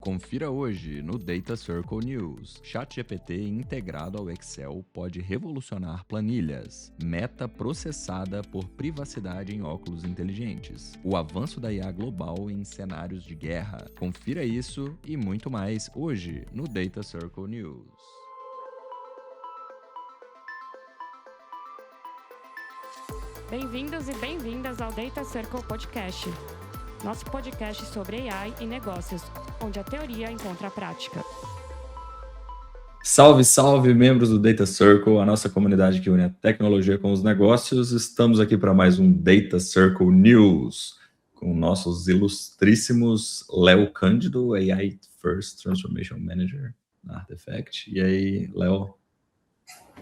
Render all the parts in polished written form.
Confira hoje no Data Circle News. ChatGPT integrado ao Excel pode revolucionar planilhas. Meta processada por privacidade em óculos inteligentes. O avanço da IA global em cenários de guerra. Confira isso e muito mais hoje no Data Circle News. Bem-vindos e bem-vindas ao Data Circle Podcast, nosso podcast sobre AI e negócios, onde a teoria encontra a prática. Salve, salve, membros do Data Circle, a nossa comunidade que une a tecnologia com os negócios. Estamos aqui para mais um Data Circle News, com nossos ilustríssimos Léo Cândido, AI First Transformation Manager na Artefact. E aí, Léo?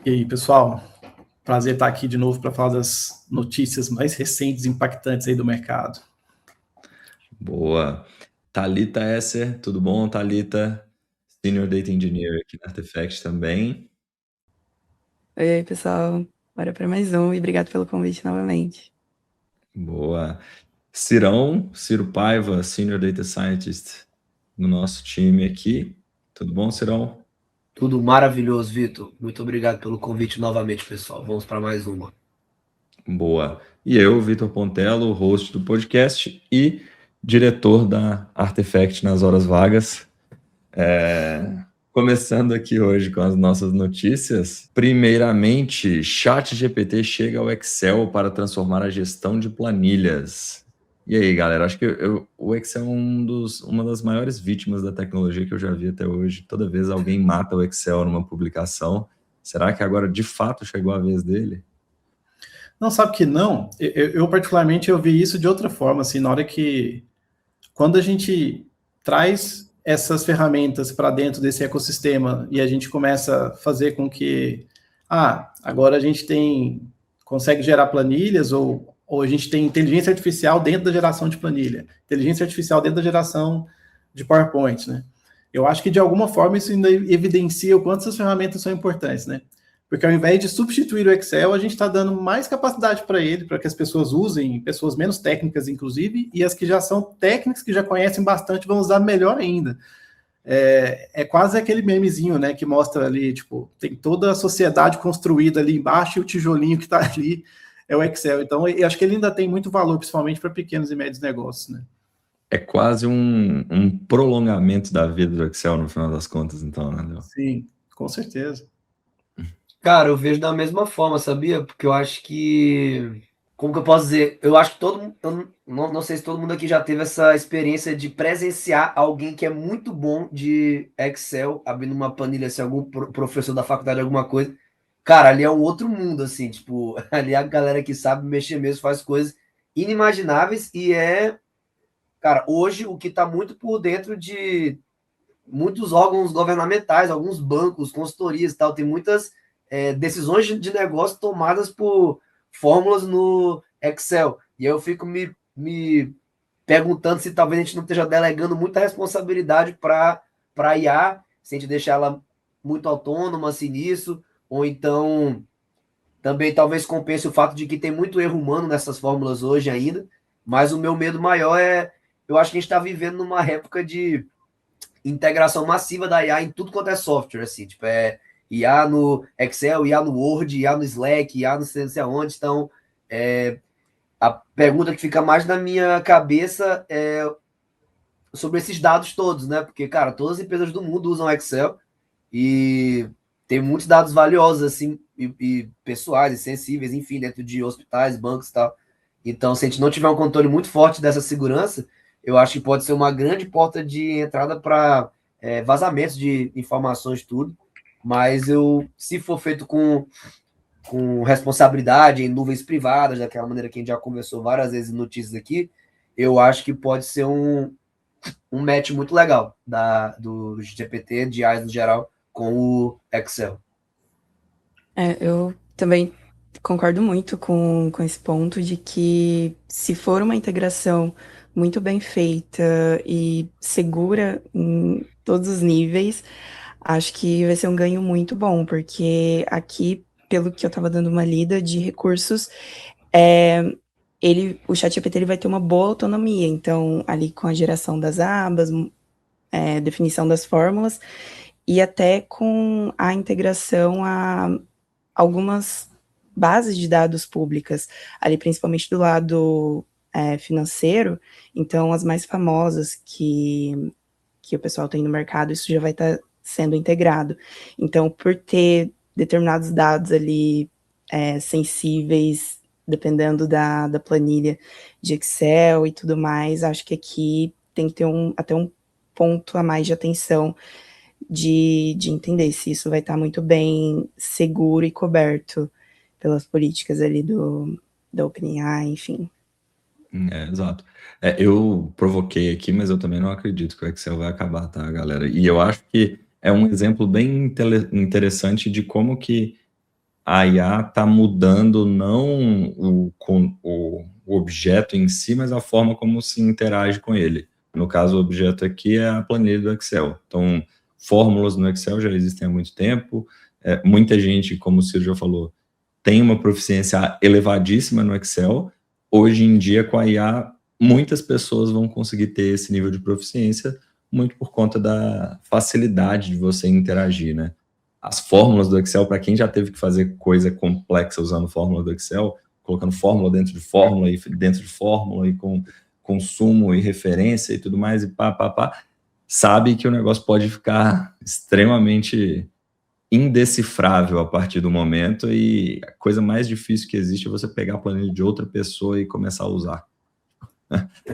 E aí, pessoal? Prazer estar aqui de novo para falar das notícias mais recentes e impactantes aí do mercado. Boa. Thalita Esser, tudo bom, Thalita? Senior Data Engineer aqui na Artefact também. Oi, pessoal. Bora para mais um e obrigado pelo convite novamente. Boa. Ciro Paiva, Senior Data Scientist no nosso time aqui. Tudo bom, Cirão? Tudo maravilhoso, Vitor. Muito obrigado pelo convite novamente, pessoal. Vamos para mais uma. Boa. E eu, Vitor Pontello, host do podcast e diretor da Artefact nas horas vagas. Começando aqui hoje com as nossas notícias. Primeiramente, ChatGPT chega ao Excel para transformar a gestão de planilhas. E aí, galera, acho que o Excel é uma das maiores vítimas da tecnologia que eu já vi até hoje. Toda vez alguém mata o Excel numa publicação. Será que agora, de fato, chegou a vez dele? Não, sabe que não? Eu particularmente, eu vi isso de outra forma, assim, na hora que... Quando a gente traz essas ferramentas para dentro desse ecossistema e a gente começa a fazer com que... agora a gente consegue gerar planilhas ou a gente tem inteligência artificial dentro da geração de planilha, inteligência artificial dentro da geração de PowerPoint, né? Eu acho que, de alguma forma, isso ainda evidencia o quanto essas ferramentas são importantes, né? Porque, ao invés de substituir o Excel, a gente está dando mais capacidade para ele, para que as pessoas usem, pessoas menos técnicas, inclusive, e as que já são técnicas, que já conhecem bastante, vão usar melhor ainda. É quase aquele memezinho, né, que mostra ali, tipo, tem toda a sociedade construída ali embaixo e o tijolinho que está ali é o Excel. Então, eu acho que ele ainda tem muito valor, principalmente para pequenos e médios negócios, né? É quase um prolongamento da vida do Excel, no final das contas, então, né, Léo? Sim, com certeza. Cara, eu vejo da mesma forma, sabia? Porque eu acho que... Como que eu posso dizer? Eu acho que todo mundo... Eu não sei se todo mundo aqui já teve essa experiência de presenciar alguém que é muito bom de Excel, abrindo uma planilha, se algum professor da faculdade, alguma coisa. Cara, ali é um outro mundo, assim, tipo... Ali a galera que sabe mexer mesmo faz coisas inimagináveis e Cara, hoje o que tá muito por dentro de muitos órgãos governamentais, alguns bancos, consultorias e tal, tem muitas decisões de negócio tomadas por fórmulas no Excel. E eu fico me perguntando se talvez a gente não esteja delegando muita responsabilidade para a IA, se a gente deixar ela muito autônoma assim nisso, ou então também talvez compense o fato de que tem muito erro humano nessas fórmulas hoje ainda, mas o meu medo maior eu acho que a gente está vivendo numa época de integração massiva da IA em tudo quanto é software, assim, tipo, IA no Excel, IA no Word, IA no Slack, IA não sei aonde. Então, a pergunta que fica mais na minha cabeça é sobre esses dados todos, né? Porque, cara, todas as empresas do mundo usam Excel e tem muitos dados valiosos, assim, e pessoais e sensíveis, enfim, dentro de hospitais, bancos e tal. Então, se a gente não tiver um controle muito forte dessa segurança, eu acho que pode ser uma grande porta de entrada para vazamentos de informações, tudo. Mas se for feito com responsabilidade, em nuvens privadas, daquela maneira que a gente já conversou várias vezes em notícias aqui, eu acho que pode ser um match muito legal do GPT, de AI no geral, com o Excel. Eu também concordo muito com esse ponto de que, se for uma integração muito bem feita e segura em todos os níveis, acho que vai ser um ganho muito bom, porque aqui, pelo que eu estava dando uma lida de recursos, o ChatGPT ele vai ter uma boa autonomia, então, ali com a geração das abas, definição das fórmulas, e até com a integração a algumas bases de dados públicas, ali principalmente do lado financeiro. Então, as mais famosas que o pessoal tem no mercado, isso já vai estar sendo integrado. Então, por ter determinados dados ali sensíveis, dependendo da planilha de Excel e tudo mais, acho que aqui tem que ter até um ponto a mais de atenção de entender se isso vai estar muito bem seguro e coberto pelas políticas ali da OpenAI, enfim. Exato. Eu provoquei aqui, mas eu também não acredito que o Excel vai acabar, tá, galera? E eu acho que é um exemplo bem interessante de como que a IA está mudando não o objeto em si, mas a forma como se interage com ele. No caso, o objeto aqui é a planilha do Excel. Então, fórmulas no Excel já existem há muito tempo. Muita gente, como o Ciro já falou, tem uma proficiência elevadíssima no Excel. Hoje em dia, com a IA, muitas pessoas vão conseguir ter esse nível de proficiência, muito por conta da facilidade de você interagir, né? As fórmulas do Excel, para quem já teve que fazer coisa complexa usando fórmula do Excel, colocando fórmula dentro de fórmula e com consumo e referência e tudo mais, e sabe que o negócio pode ficar extremamente indecifrável a partir do momento, e a coisa mais difícil que existe é você pegar a planilha de outra pessoa e começar a usar.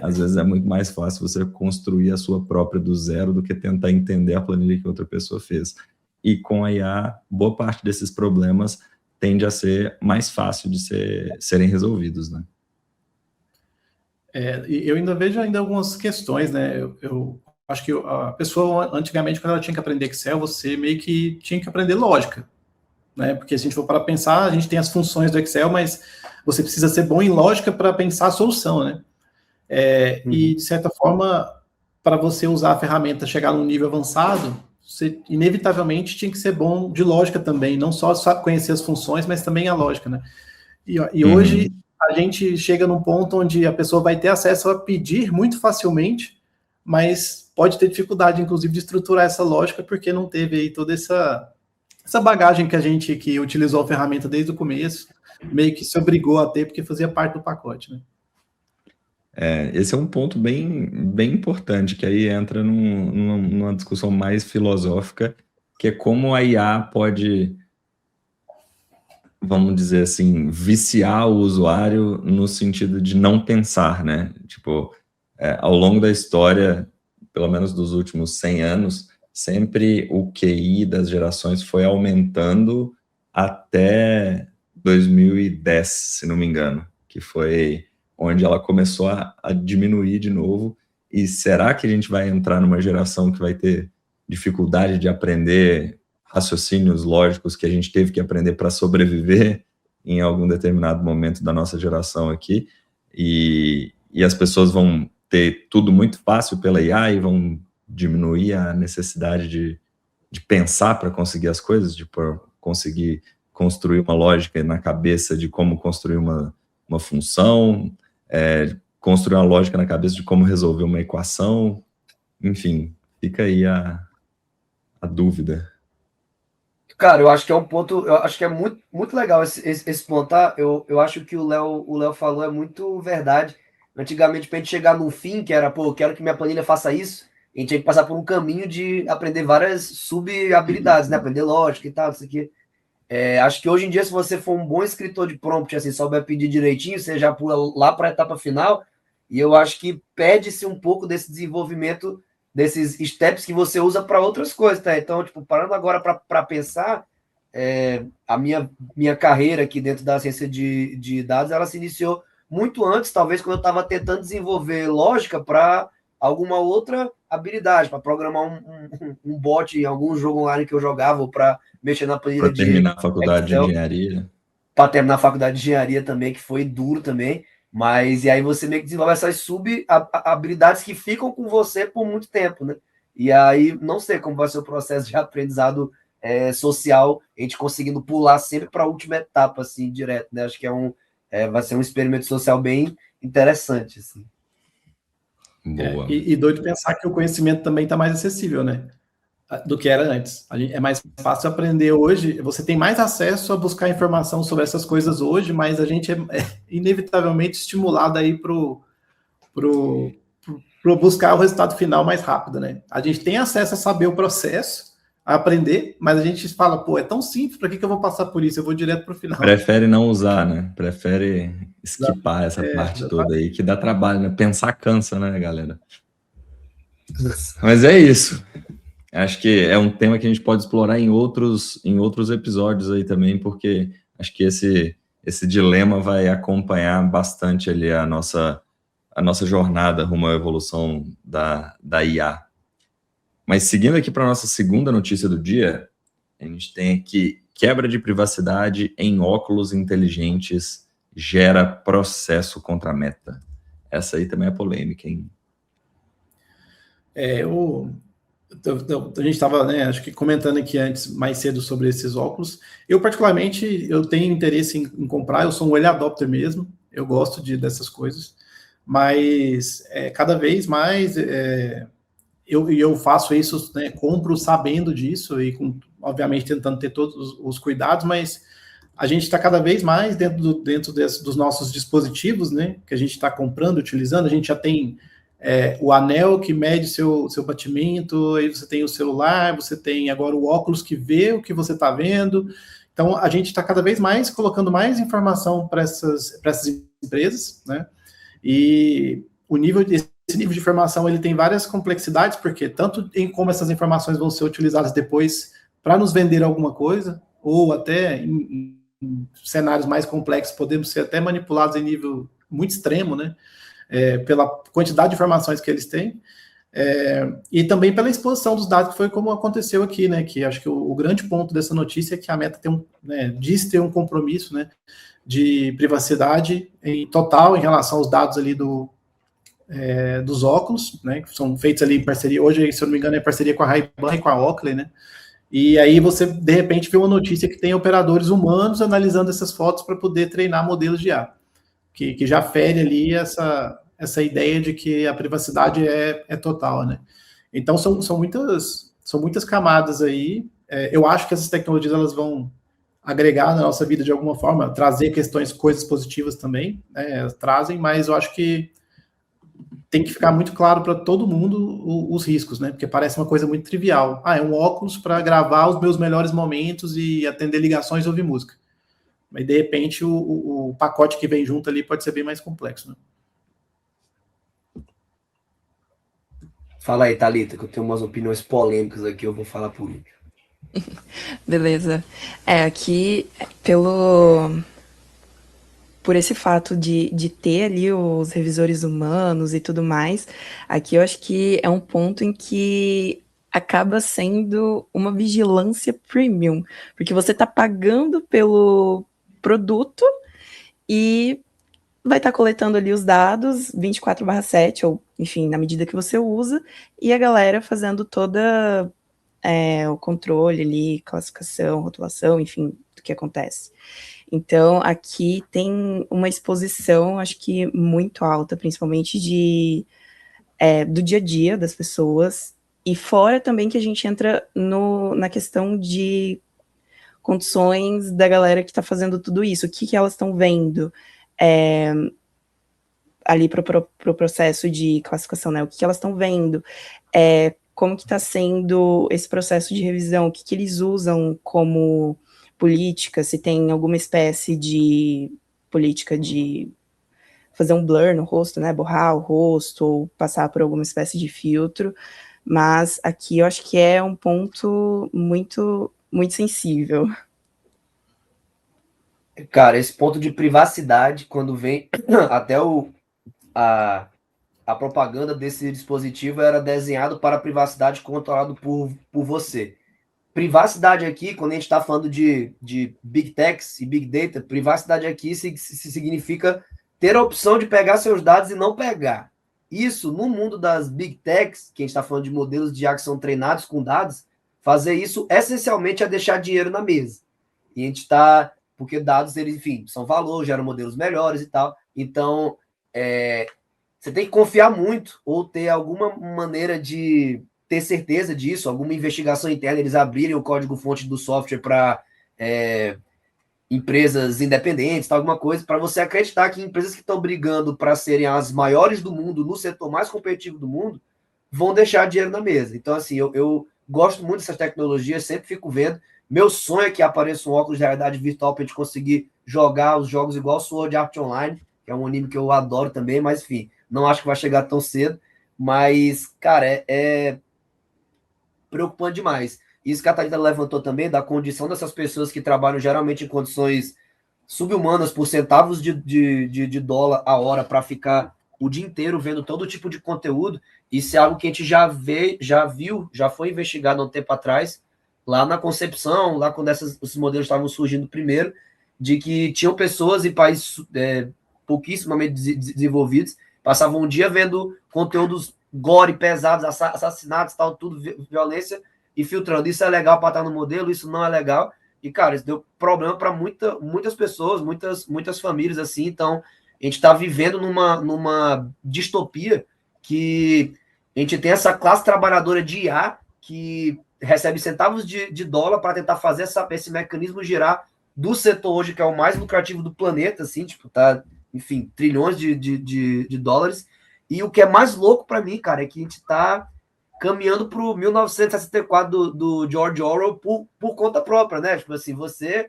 Às vezes é muito mais fácil você construir a sua própria do zero do que tentar entender a planilha que outra pessoa fez. E com a IA, boa parte desses problemas tende a ser mais fácil de serem resolvidos, né? Eu ainda vejo algumas questões, né? Eu acho que a pessoa, antigamente, quando ela tinha que aprender Excel, você meio que tinha que aprender lógica, né? Porque se a gente for para pensar, a gente tem as funções do Excel, mas você precisa ser bom em lógica para pensar a solução, né? E, de certa forma, para você usar a ferramenta, chegar num nível avançado, você inevitavelmente tinha que ser bom de lógica também, não só conhecer as funções, mas também a lógica, né? E hoje a gente chega num ponto onde a pessoa vai ter acesso a pedir muito facilmente, mas pode ter dificuldade, inclusive, de estruturar essa lógica, porque não teve aí toda essa bagagem que a gente que utilizou a ferramenta desde o começo, meio que se obrigou a ter, porque fazia parte do pacote, né? Esse é um ponto bem, bem importante, que aí entra numa discussão mais filosófica, que é como a IA pode, vamos dizer assim, viciar o usuário no sentido de não pensar, né? Tipo, ao longo da história, pelo menos dos últimos 100 anos, sempre o QI das gerações foi aumentando até 2010, se não me engano, que foi onde ela começou a diminuir de novo. E será que a gente vai entrar numa geração que vai ter dificuldade de aprender raciocínios lógicos que a gente teve que aprender para sobreviver em algum determinado momento da nossa geração aqui? E as pessoas vão ter tudo muito fácil pela IA e vão diminuir a necessidade de pensar para conseguir as coisas, de conseguir construir uma lógica na cabeça de como construir uma função, construir uma lógica na cabeça de como resolver uma equação. Enfim, fica aí a dúvida. Cara, eu acho que é um ponto, eu acho que é muito, muito legal esse ponto, tá? Eu acho que o Léo falou é muito verdade. Antigamente, para a gente chegar no fim, que era, eu quero que minha planilha faça isso, a gente tinha que passar por um caminho de aprender várias sub-habilidades, né? Aprender lógica e tal, isso aqui. Acho que hoje em dia, se você for um bom escritor de prompt, assim, souber pedir direitinho, você já pula lá para a etapa final, e eu acho que perde-se um pouco desse desenvolvimento, desses steps que você usa para outras coisas, tá? Então, tipo, parando agora para pensar, a minha carreira aqui dentro da ciência de dados, ela se iniciou muito antes, talvez, quando eu estava tentando desenvolver lógica para alguma outra habilidade, para programar um bot em algum jogo online que eu jogava, ou para mexer na planilha para terminar a faculdade de engenharia. Para terminar a faculdade de engenharia também, que foi duro também. Mas, e aí você meio que desenvolve essas sub-habilidades que ficam com você por muito tempo, né? E aí, não sei como vai ser o processo de aprendizado social, a gente conseguindo pular sempre para a última etapa, assim, direto, né? Acho que vai ser um experimento social bem interessante, assim. Boa. E doido pensar que o conhecimento também está mais acessível, né? Do que era antes. É mais fácil aprender hoje, você tem mais acesso a buscar informação sobre essas coisas hoje, mas a gente é inevitavelmente estimulado aí pro buscar o resultado final mais rápido, né? A gente tem acesso a saber o processo, a aprender, mas a gente fala, pô, é tão simples, para que eu vou passar por isso? Eu vou direto pro final. Prefere não usar, né? Prefere esquipar essa parte toda aí, que dá trabalho, né? Pensar cansa, né, galera? Mas é isso. Acho que é um tema que a gente pode explorar em outros episódios aí também, porque acho que esse dilema vai acompanhar bastante ali a nossa jornada rumo à evolução da IA. Mas seguindo aqui para a nossa segunda notícia do dia, a gente tem aqui: quebra de privacidade em óculos inteligentes gera processo contra a Meta. Essa aí também é polêmica, hein? A gente estava, né, acho que comentando aqui antes, mais cedo, sobre esses óculos. Eu, particularmente, eu tenho interesse em comprar, eu sou um early adopter mesmo, eu gosto dessas coisas, mas cada vez mais eu faço isso, né, compro sabendo disso e, obviamente, tentando ter todos os cuidados, mas a gente está cada vez mais dentro dos nossos dispositivos, né, que a gente está comprando, utilizando. A gente já tem o anel que mede seu batimento, aí você tem o celular, você tem agora o óculos que vê o que você está vendo. Então, a gente está cada vez mais colocando mais informação para essas empresas, né? E esse nível de informação, ele tem várias complexidades, porque tanto em como essas informações vão ser utilizadas depois para nos vender alguma coisa, ou até em cenários mais complexos, podemos ser até manipulados em nível muito extremo, né? Pela quantidade de informações que eles têm, e também pela exposição dos dados, que foi como aconteceu aqui, né? Que acho que o grande ponto dessa notícia é que a Meta diz ter um compromisso, né, de privacidade total em relação aos dados ali dos óculos, né? Que são feitos ali em parceria. Hoje, se eu não me engano, é parceria com a Ray-Ban e com a Oakley, né? E aí você, de repente, vê uma notícia que tem operadores humanos analisando essas fotos para poder treinar modelos de IA, que já fere ali essa ideia de que a privacidade é total, né? Então, são muitas camadas aí. Eu acho que essas tecnologias, elas vão agregar na nossa vida de alguma forma, trazer coisas positivas também, né? Elas trazem, mas eu acho que tem que ficar muito claro para todo mundo os riscos, né? Porque parece uma coisa muito trivial. É um óculos para gravar os meus melhores momentos e atender ligações e ouvir música. Mas, de repente, o pacote que vem junto ali pode ser bem mais complexo, né? Fala aí, Thalita, que eu tenho umas opiniões polêmicas aqui, eu vou falar por último. Beleza. Aqui, por esse fato de ter ali os revisores humanos e tudo mais, aqui eu acho que é um ponto em que acaba sendo uma vigilância premium, porque você está pagando pelo produto e vai estar coletando ali os dados 24/7, ou enfim, na medida que você usa, e a galera fazendo toda o controle ali, classificação, rotulação, enfim, do que acontece. Então, aqui tem uma exposição, acho que muito alta, principalmente do dia a dia das pessoas, e fora também que a gente entra na questão de condições da galera que está fazendo tudo isso, o que elas estão vendo ali para o processo de classificação, né? O que elas estão vendo, como que está sendo esse processo de revisão, o que eles usam como política, se tem alguma espécie de política de fazer um blur no rosto, né, borrar o rosto, ou passar por alguma espécie de filtro, mas aqui eu acho que é um ponto muito, muito sensível. Cara, esse ponto de privacidade, quando vem até a propaganda desse dispositivo era desenhado para privacidade controlado por você. Privacidade aqui, quando a gente está falando de Big Techs e Big Data, privacidade aqui se significa ter a opção de pegar seus dados e não pegar. Isso, no mundo das Big Techs, que a gente está falando de modelos de IA que são treinados com dados, fazer isso essencialmente é deixar dinheiro na mesa. E a gente está... Porque dados, eles, enfim, são valor, geram modelos melhores e tal. Então, você tem que confiar muito ou ter alguma maneira de ter certeza disso, alguma investigação interna, eles abrirem o código-fonte do software para empresas independentes, alguma coisa, para você acreditar que empresas que estão brigando para serem as maiores do mundo, no setor mais competitivo do mundo, vão deixar dinheiro na mesa. Então, assim, eu gosto muito dessas tecnologias, sempre fico vendo. Meu sonho é que apareça um óculos de realidade virtual para a gente conseguir jogar os jogos igual Sword Art Online, que é um anime que eu adoro também, mas, enfim, não acho que vai chegar tão cedo. Mas, cara, é preocupante demais. Isso que a Thalita levantou também, da condição dessas pessoas que trabalham geralmente em condições subhumanas por centavos de dólar a hora para ficar o dia inteiro vendo todo tipo de conteúdo. Isso é algo que a gente já viu, já foi investigado há um tempo atrás, lá na concepção, lá quando esses modelos estavam surgindo primeiro, de que tinham pessoas em países pouquíssimamente desenvolvidos, passavam um dia vendo conteúdos gore, pesados, assassinatos, tal, tudo, violência, e filtrando. Isso é legal para estar no modelo, isso não é legal. E, cara, isso deu problema para muitas pessoas, muitas famílias, assim. Então, a gente está vivendo numa distopia que a gente tem essa classe trabalhadora de IA que recebe centavos de dólar para tentar fazer esse mecanismo girar do setor hoje, que é o mais lucrativo do planeta, assim, tipo, tá, enfim, trilhões de dólares. E o que é mais louco para mim, cara, é que a gente está caminhando para o 1964 do George Orwell por conta própria, né? Tipo assim, você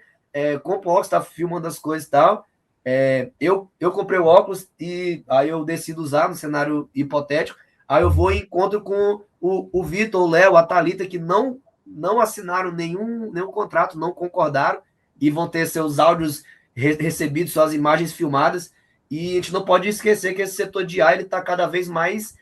compra o óculos, tá filmando as coisas e tal. Eu comprei o óculos e aí eu decido usar no cenário hipotético. Aí eu vou e encontro com o Vitor, o Léo, a Thalita, que não assinaram nenhum contrato, não concordaram e vão ter seus áudios recebidos, suas imagens filmadas. E a gente não pode esquecer que esse setor de AI está cada vez mais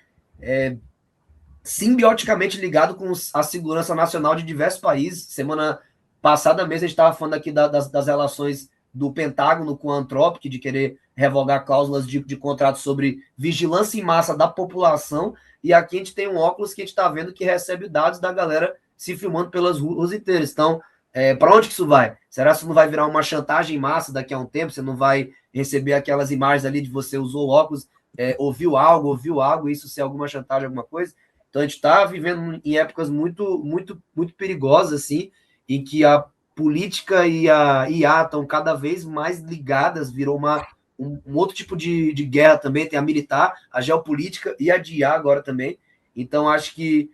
simbioticamente ligado com a segurança nacional de diversos países. Semana passada mesmo a gente estava falando aqui das relações do Pentágono com a Anthropic, de querer revogar cláusulas de contrato sobre vigilância em massa da população, e aqui a gente tem um óculos que a gente está vendo que recebe dados da galera se filmando pelas ruas inteiras. Então, para onde que isso vai? Será que isso não vai virar uma chantagem em massa daqui a um tempo? Você não vai receber aquelas imagens ali de você usou o óculos, ouviu algo, isso ser alguma chantagem, alguma coisa? Então, a gente está vivendo em épocas muito, muito, muito perigosas, assim, em que a política e a IA estão cada vez mais ligadas, virou um outro tipo de guerra também, tem a militar, a geopolítica e a de IA agora também. Então, acho que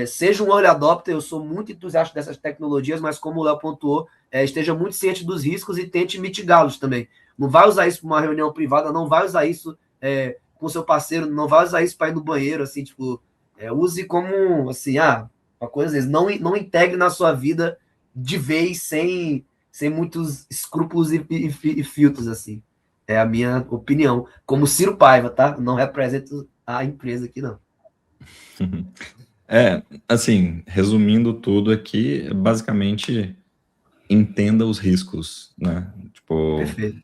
seja um early adopter, eu sou muito entusiasta dessas tecnologias, mas como o Léo pontuou, esteja muito ciente dos riscos e tente mitigá-los também. Não vai usar isso para uma reunião privada, não vai usar isso com seu parceiro, não vai usar isso para ir no banheiro, assim, tipo, use como, assim, uma coisa, não integre na sua vida de vez, sem muitos escrúpulos e filtros, assim. É a minha opinião. Como Ciro Paiva, tá? Não represento a empresa aqui, não. Assim, resumindo tudo aqui, basicamente, entenda os riscos, né? Tipo, Perfeito.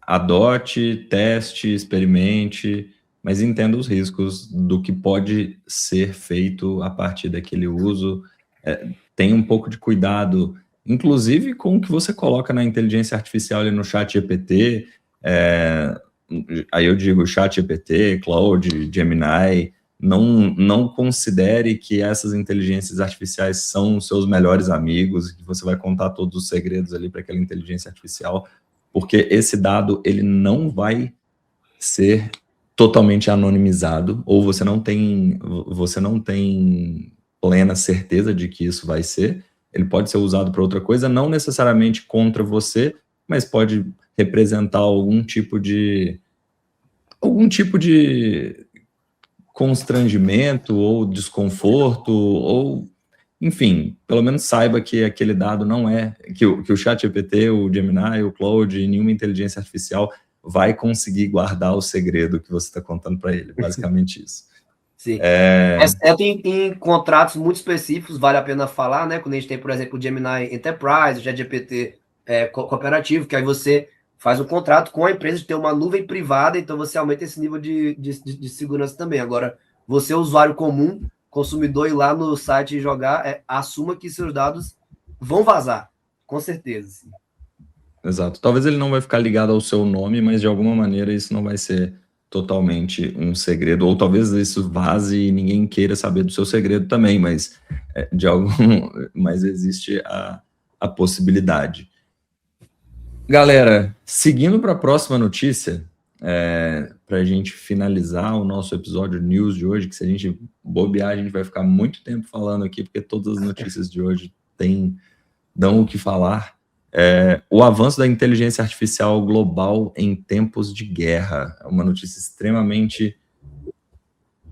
Adote, teste, experimente, mas entenda os riscos do que pode ser feito a partir daquele uso. Tenha um pouco de cuidado, inclusive com o que você coloca na inteligência artificial ali no chat GPT. Aí eu digo chat GPT, Claude, Gemini. Não considere que essas inteligências artificiais são seus melhores amigos, que você vai contar todos os segredos ali para aquela inteligência artificial, porque esse dado ele não vai ser totalmente anonimizado, ou você não tem plena certeza de que isso vai ser. Ele pode ser usado para outra coisa, não necessariamente contra você, mas pode representar algum tipo de constrangimento ou desconforto, ou, enfim, pelo menos saiba que aquele dado não que o ChatGPT, o Gemini, o Claude, nenhuma inteligência artificial vai conseguir guardar o segredo que você está contando para ele, basicamente isso. Sim. Exceto em contratos muito específicos, vale a pena falar, né? Quando a gente tem, por exemplo, o Gemini Enterprise, o ChatGPT cooperativo, que aí você faz um contrato com a empresa de ter uma nuvem privada, então você aumenta esse nível de segurança também. Agora, você, usuário comum, consumidor, ir lá no site e jogar, assuma que seus dados vão vazar, com certeza. Sim. Exato. Talvez ele não vai ficar ligado ao seu nome, mas de alguma maneira isso não vai ser totalmente um segredo, ou talvez isso vaze e ninguém queira saber do seu segredo também, mas mas existe a possibilidade. Galera, seguindo para a próxima notícia, para a gente finalizar o nosso episódio news de hoje, que se a gente bobear, a gente vai ficar muito tempo falando aqui, porque todas as notícias de hoje dão o que falar. O avanço da inteligência artificial global em tempos de guerra. É uma notícia extremamente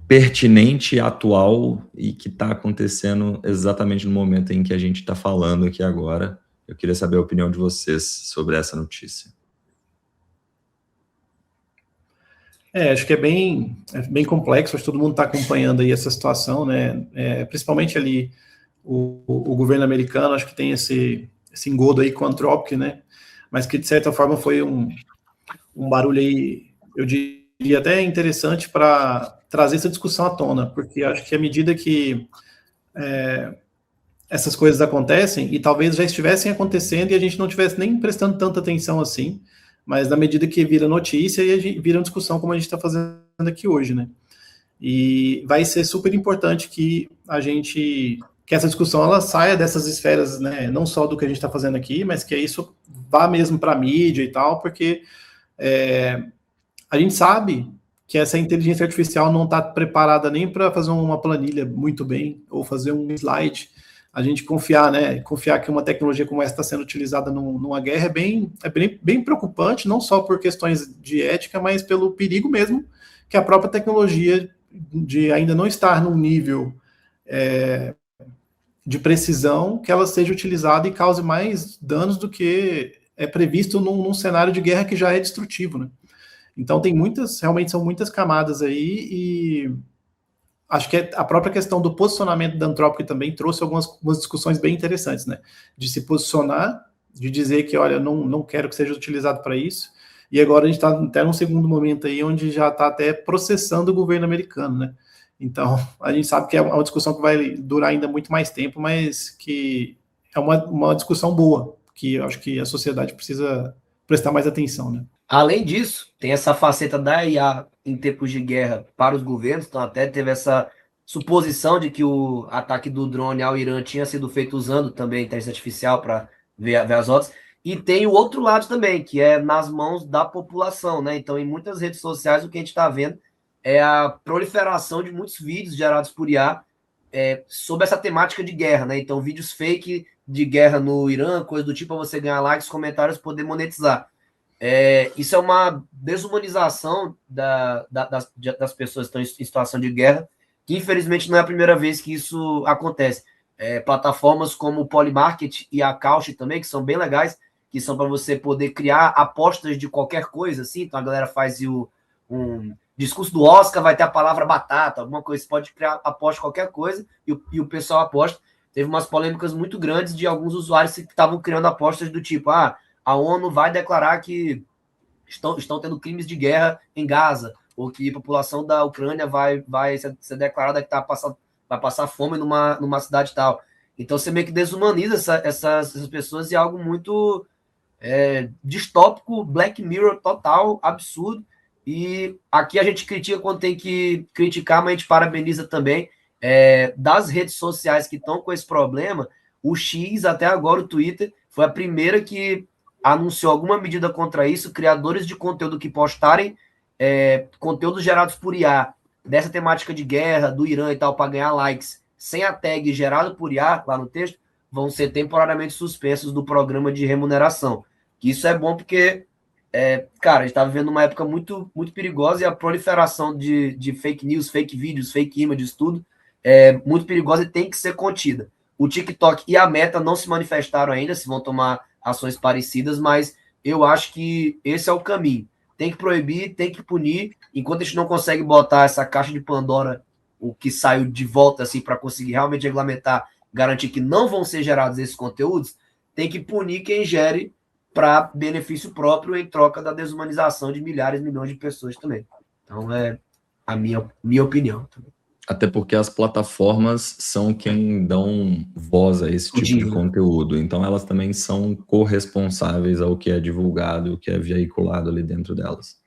pertinente, atual e que está acontecendo exatamente no momento em que a gente está falando aqui agora. Eu queria saber a opinião de vocês sobre essa notícia. Acho que é bem complexo, acho que todo mundo está acompanhando aí essa situação, né? Principalmente ali o governo americano, acho que tem esse engodo aí com o Anthropic, né? Mas que de certa forma foi um barulho aí, eu diria até interessante para trazer essa discussão à tona, porque acho que à medida que essas coisas acontecem, e talvez já estivessem acontecendo e a gente não estivesse nem prestando tanta atenção assim, mas na medida que vira notícia e vira uma discussão como a gente está fazendo aqui hoje, né? E vai ser super importante que essa discussão ela saia dessas esferas, né? Não só do que a gente está fazendo aqui, mas que isso vá mesmo para a mídia e tal, porque a gente sabe que essa inteligência artificial não está preparada nem para fazer uma planilha muito bem, ou fazer um slide. A gente confiar que uma tecnologia como essa está sendo utilizada numa guerra é bem preocupante, não só por questões de ética, mas pelo perigo mesmo que a própria tecnologia de ainda não estar num nível de precisão, que ela seja utilizada e cause mais danos do que é previsto num cenário de guerra que já é destrutivo, né? Então realmente são muitas camadas aí, e acho que a própria questão do posicionamento da Anthropic também trouxe algumas discussões bem interessantes, né? De se posicionar, de dizer que, olha, não quero que seja utilizado para isso, e agora a gente está até num segundo momento aí, onde já está até processando o governo americano, né? Então, a gente sabe que é uma discussão que vai durar ainda muito mais tempo, mas que é uma discussão boa, que eu acho que a sociedade precisa prestar mais atenção, né? Além disso, tem essa faceta da IA em tempos de guerra para os governos, então até teve essa suposição de que o ataque do drone ao Irã tinha sido feito usando também a inteligência artificial para ver as rotas, e tem o outro lado também, que é nas mãos da população, né? Então, em muitas redes sociais, o que a gente está vendo é a proliferação de muitos vídeos gerados por IA sobre essa temática de guerra, né? Então, vídeos fake de guerra no Irã, coisa do tipo, para você ganhar likes, comentários, poder monetizar. Isso é uma desumanização das pessoas que estão em situação de guerra, que infelizmente não é a primeira vez que isso acontece. Plataformas como o Polymarket e a Couch também, que são bem legais, que são para você poder criar apostas de qualquer coisa, assim. Então a galera faz um discurso do Oscar, vai ter a palavra batata, alguma coisa, você pode criar aposta de qualquer coisa, e o pessoal aposta. Teve umas polêmicas muito grandes de alguns usuários que estavam criando apostas do tipo, a ONU vai declarar que estão tendo crimes de guerra em Gaza, ou que a população da Ucrânia vai ser declarada que vai passar fome numa cidade tal. Então você meio que desumaniza essas pessoas, e é algo muito distópico, Black Mirror total, absurdo. E aqui a gente critica quando tem que criticar, mas a gente parabeniza também das redes sociais que estão com esse problema. O X, até agora o Twitter, foi a primeira que anunciou alguma medida contra isso. Criadores de conteúdo que postarem conteúdos gerados por IA dessa temática de guerra, do Irã e tal, para ganhar likes, sem a tag gerado por IA lá no texto, vão ser temporariamente suspensos do programa de remuneração. Isso é bom porque, cara, a gente está vivendo uma época muito, muito perigosa, e a proliferação de fake news, fake vídeos, fake images, tudo, é muito perigosa e tem que ser contida. O TikTok e a Meta não se manifestaram ainda, se vão tomar ações parecidas, mas eu acho que esse é o caminho. Tem que proibir, tem que punir. Enquanto a gente não consegue botar essa caixa de Pandora, o que saiu de volta, assim, para conseguir realmente regulamentar, garantir que não vão ser gerados esses conteúdos, tem que punir quem gere para benefício próprio, em troca da desumanização de milhares, milhões de pessoas também. Então, é a minha opinião também. Até porque as plataformas são quem dão voz a esse tipo de conteúdo. Então, elas também são corresponsáveis ao que é divulgado, o que é veiculado ali dentro delas.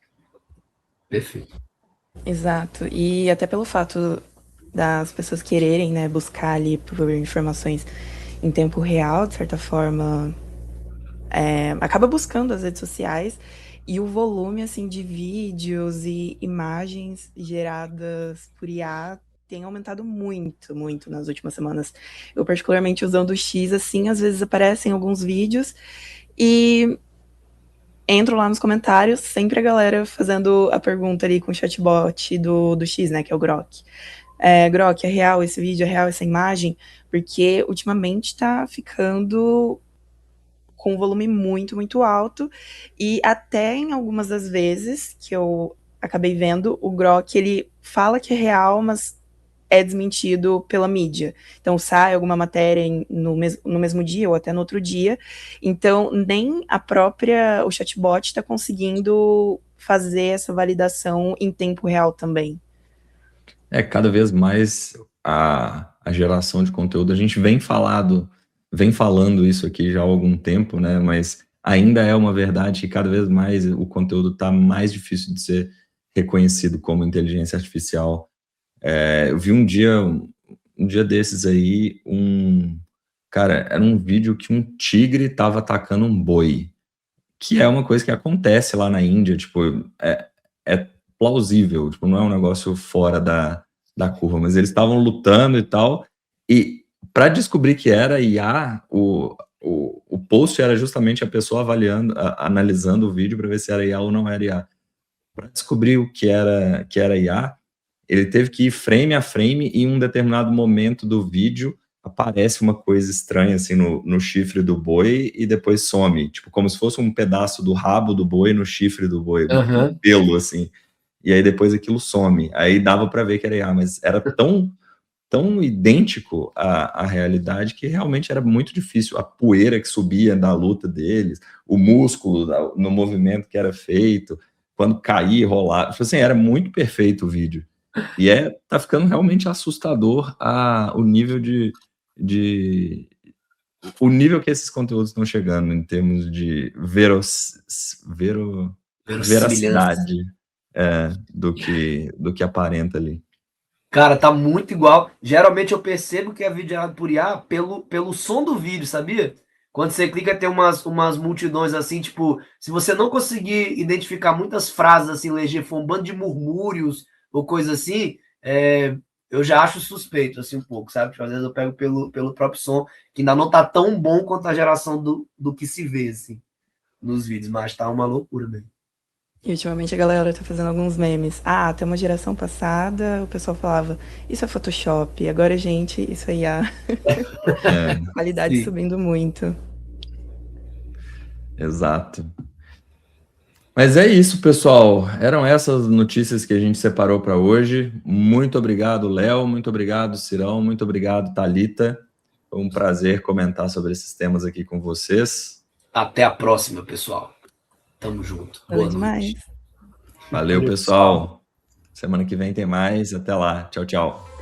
Perfeito. Exato. E até pelo fato das pessoas quererem, né, buscar ali por informações em tempo real, de certa forma, acaba buscando as redes sociais e o volume, assim, de vídeos e imagens geradas por IA tem aumentado muito, muito nas últimas semanas. Eu, particularmente, usando o X, assim, às vezes aparecem alguns vídeos e entro lá nos comentários, sempre a galera fazendo a pergunta ali com o chatbot do X, né, que é o Grok. Grok, é real esse vídeo, é real essa imagem? Porque ultimamente tá ficando com um volume muito, muito alto, e até em algumas das vezes que eu acabei vendo, o Grok, ele fala que é real, mas é desmentido pela mídia. Então sai alguma matéria no mesmo dia ou até no outro dia. Então nem o chatbot está conseguindo fazer essa validação em tempo real também. Cada vez mais a geração de conteúdo, a gente vem falando isso aqui já há algum tempo, né? Mas ainda é uma verdade que cada vez mais o conteúdo está mais difícil de ser reconhecido como inteligência artificial. Eu vi um dia desses aí, era um vídeo que um tigre estava atacando um boi, que é uma coisa que acontece lá na Índia, tipo, é plausível, tipo, não é um negócio fora da curva, mas eles estavam lutando e tal, e para descobrir que era IA, o post era justamente a pessoa analisando o vídeo para ver se era IA ou não era IA. Para descobrir o que era IA, ele teve que ir frame a frame e em um determinado momento do vídeo aparece uma coisa estranha assim no chifre do boi e depois some, tipo como se fosse um pedaço do rabo do boi no chifre do boi, um pelo assim. E aí depois aquilo some. Aí dava para ver que era IA, mas era tão idêntico à realidade que realmente era muito difícil. A poeira que subia da luta deles, o músculo no movimento que era feito, quando caía e rolava. Tipo assim, era muito perfeito o vídeo. E tá ficando realmente assustador o nível o nível que esses conteúdos estão chegando em termos de veracidade do que aparenta ali. Cara, tá muito igual. Geralmente eu percebo que é vídeo gerado por IA pelo som do vídeo, sabia? Quando você clica, tem umas multidões assim, tipo, se você não conseguir identificar muitas frases assim, leger, for um bando de murmúrios ou coisa assim, eu já acho suspeito, assim, um pouco, sabe? Tipo, às vezes eu pego pelo próprio som, que ainda não tá tão bom quanto a geração do que se vê, assim, nos vídeos, mas tá uma loucura mesmo. E ultimamente a galera tá fazendo alguns memes. Até uma geração passada o pessoal falava, isso é Photoshop, agora, gente, isso aí a qualidade Sim. subindo muito. Exato. Mas é isso, pessoal. Eram essas notícias que a gente separou para hoje. Muito obrigado, Léo. Muito obrigado, Cirão. Muito obrigado, Thalita. Foi um prazer comentar sobre esses temas aqui com vocês. Até a próxima, pessoal. Tamo junto. Boa demais. Valeu, pessoal. Semana que vem tem mais. Até lá. Tchau, tchau.